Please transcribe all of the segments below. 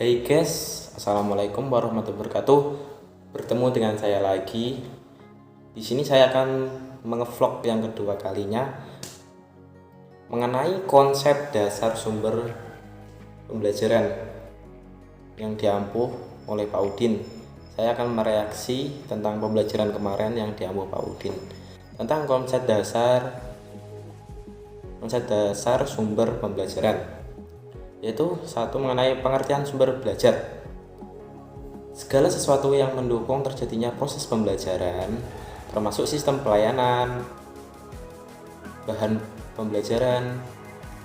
Hey guys, assalamualaikum warahmatullahi wabarakatuh. Bertemu dengan saya lagi. Di sini saya akan mengevlog yang kedua kalinya mengenai konsep dasar sumber pembelajaran yang diampuh oleh Pak Udin. Saya akan mereaksi tentang pembelajaran kemarin yang diampuh Pak Udin tentang konsep dasar sumber pembelajaran, yaitu satu mengenai pengertian sumber belajar. Segala sesuatu yang mendukung terjadinya proses pembelajaran, termasuk sistem pelayanan, bahan pembelajaran,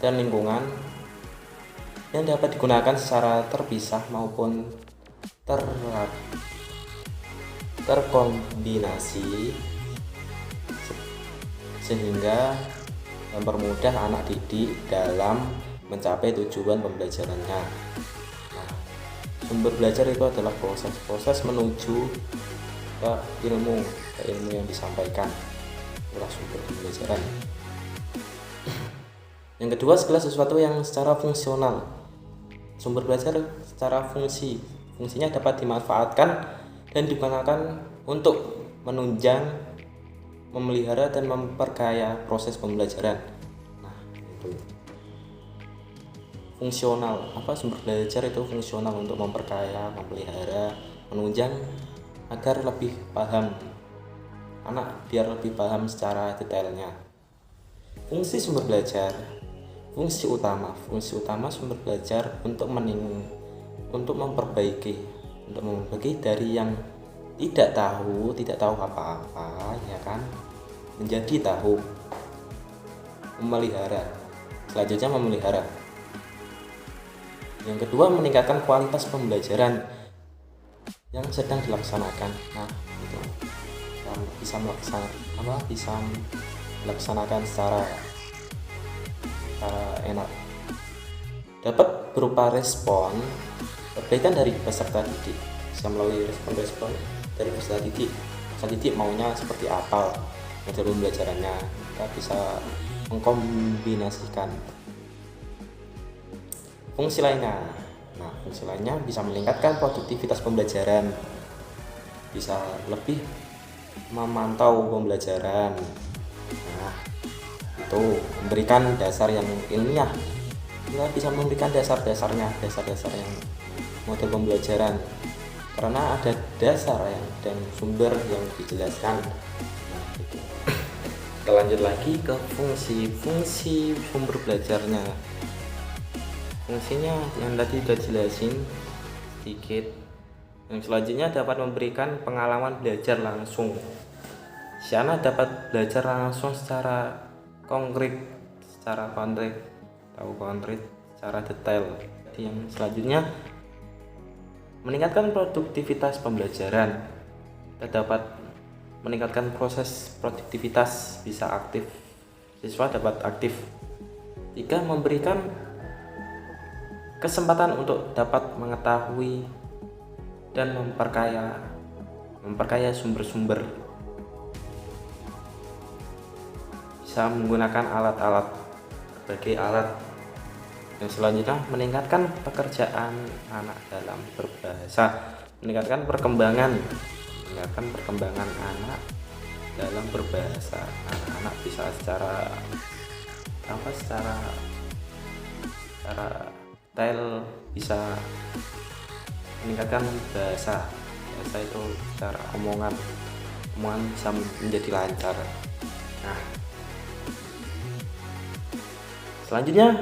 dan lingkungan yang dapat digunakan secara terpisah maupun terkombinasi sehingga mempermudah anak didik dalam mencapai tujuan pembelajarannya. Nah, sumber belajar itu adalah proses menuju ke ilmu yang disampaikan. Itulah sumber pembelajaran. Yang kedua, segala sesuatu yang secara fungsional. Sumber belajar secara fungsinya dapat dimanfaatkan dan digunakan untuk menunjang, memelihara, dan memperkaya proses pembelajaran. Nah, itu fungsional. Sumber belajar itu fungsional untuk memperkaya, memelihara, menunjang agar lebih paham anak, biar lebih paham secara detailnya. Fungsi sumber belajar, fungsi utama sumber belajar untuk memperbaiki dari yang tidak tahu apa-apa, ya kan, menjadi tahu. Selanjutnya memelihara. Yang kedua, meningkatkan kualitas pembelajaran yang sedang dilaksanakan. Nah, itu bisa melaksanakan secara enak. Dapat berupa respon perbaikan dari peserta didik. Bisa melalui respon dari peserta didik maunya seperti apa metode pembelajarannya. Kita bisa mengkombinasikan. Fungsi lainnya bisa meningkatkan produktivitas pembelajaran, bisa lebih memantau pembelajaran. Nah, itu memberikan dasar yang ilmiah. Kita bisa memberikan dasar yang model pembelajaran, karena ada dasar dan sumber yang dijelaskan. Nah, itu. Kita lanjut lagi ke fungsi sumber belajarnya. Fungsinya yang tadi udah jelasin sedikit. Yang selanjutnya dapat memberikan pengalaman belajar langsung. Si anak dapat belajar langsung secara konkret, secara detail. Yang selanjutnya meningkatkan produktivitas pembelajaran. Kita dapat meningkatkan proses produktivitas, bisa aktif. Siswa dapat aktif. 3. Memberikan kesempatan untuk dapat mengetahui dan memperkaya sumber-sumber. Bisa menggunakan berbagai alat. Yang selanjutnya meningkatkan pekerjaan anak dalam berbahasa, meningkatkan perkembangan anak dalam berbahasa. Anak-anak bisa secara detail bisa meningkatkan bahasa itu secara omongan bisa menjadi lancar. Nah, selanjutnya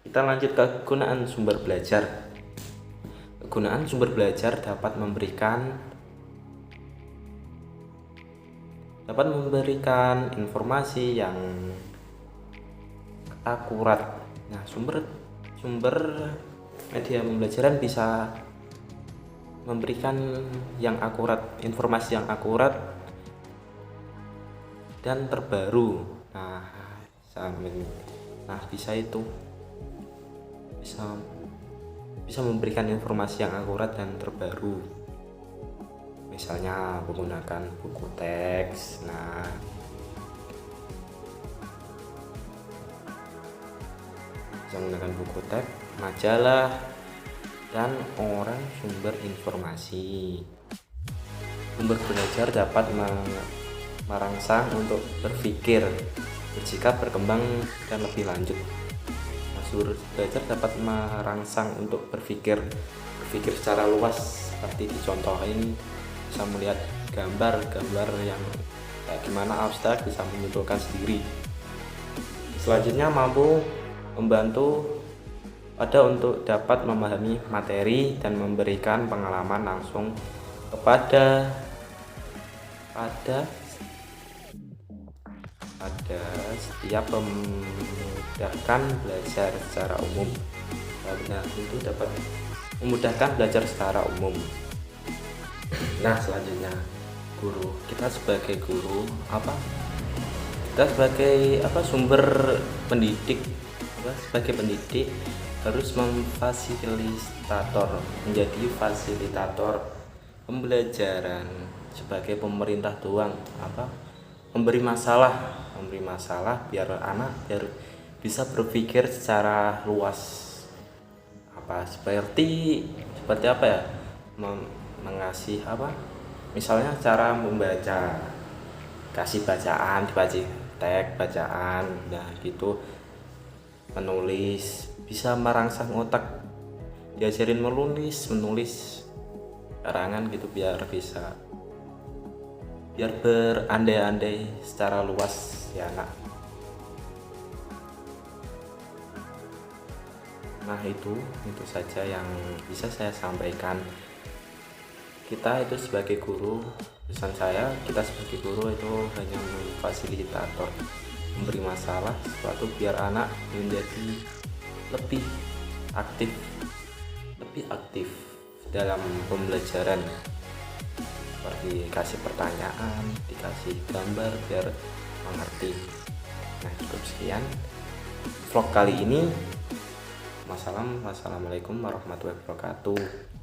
kita lanjut ke kegunaan sumber belajar. Kegunaan sumber belajar dapat memberikan informasi yang akurat. Nah, sumber media pembelajaran bisa memberikan informasi yang akurat dan terbaru. Bisa memberikan informasi yang akurat dan terbaru. Misalnya menggunakan buku teks. Bisa menggunakan buku teks, majalah, dan orang sumber informasi. Sumber belajar dapat merangsang untuk berpikir, bersikap, berkembang, dan lebih lanjut. Sumber belajar dapat merangsang untuk berpikir secara luas, seperti dicontohin bisa melihat gambar yang kayak gimana abstrak, bisa menyimpulkan sendiri. Selanjutnya mampu membantu untuk dapat memahami materi dan memberikan pengalaman langsung kepada setiap memudahkan belajar secara umum. Itu dapat memudahkan belajar secara umum. Nah, selanjutnya guru. Kita sebagai guru kita sebagai sumber pendidik, sebagai pendidik harus menjadi fasilitator pembelajaran, sebagai pemerintah doang memberi masalah biar anak bisa berpikir secara luas, seperti mengasih misalnya cara membaca, kasih bacaan, dibaca teks bacaan, nah gitu. Menulis, bisa merangsang otak, diajarin menulis karangan gitu, biar berandai-andai secara luas ya anak. Nah itu saja yang bisa saya sampaikan. Kita itu sebagai guru, pesan saya, kita sebagai guru itu hanya memfasilitator, memberi masalah sesuatu biar anak menjadi lebih aktif dalam pembelajaran, seperti kasih pertanyaan, dikasih gambar biar mengerti. Nah cukup sekian vlog kali ini. Wassalamualaikum warahmatullahi wabarakatuh.